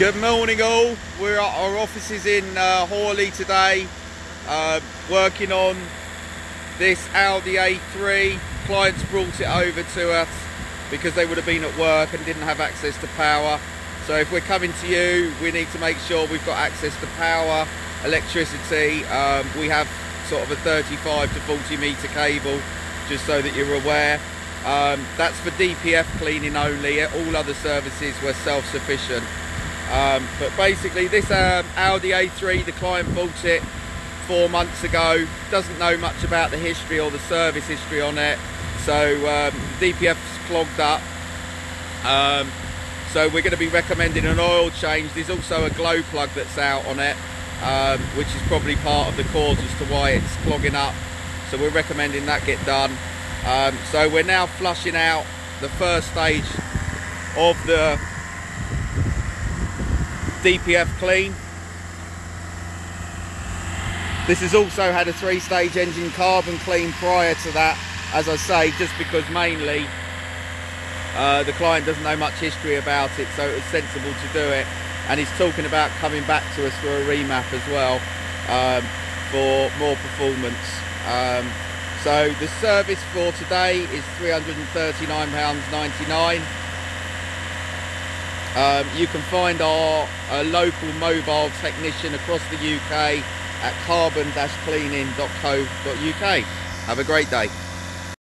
Good morning all. We're at our offices in Hawley today, working on this Audi A3. Clients brought it over to us because they would have been at work and didn't have access to power. So if we're coming to you, we need to make sure we've got access to power, electricity. We have sort of a 35 to 40 metre cable, just so that you're aware. That's for DPF cleaning only. All other services were self-sufficient. But basically this Audi A3, the client bought it 4 months ago, doesn't know much about the history or the service history on it, so DPF's clogged up. So we're going to be recommending an oil change. There's also a glow plug that's out on it, which is probably part of the cause as to why it's clogging up, so we're recommending that get done. So we're now flushing out the first stage of the DPF clean. This has also had a 3-stage engine carbon clean prior to that, as I say, just because mainly the client doesn't know much history about it, so it was sensible to do it. And he's talking about coming back to us for a remap as well, for more performance. So the service for today is £339.99. You can find our local mobile technician across the UK at carbon-cleaning.co.uk. Have a great day.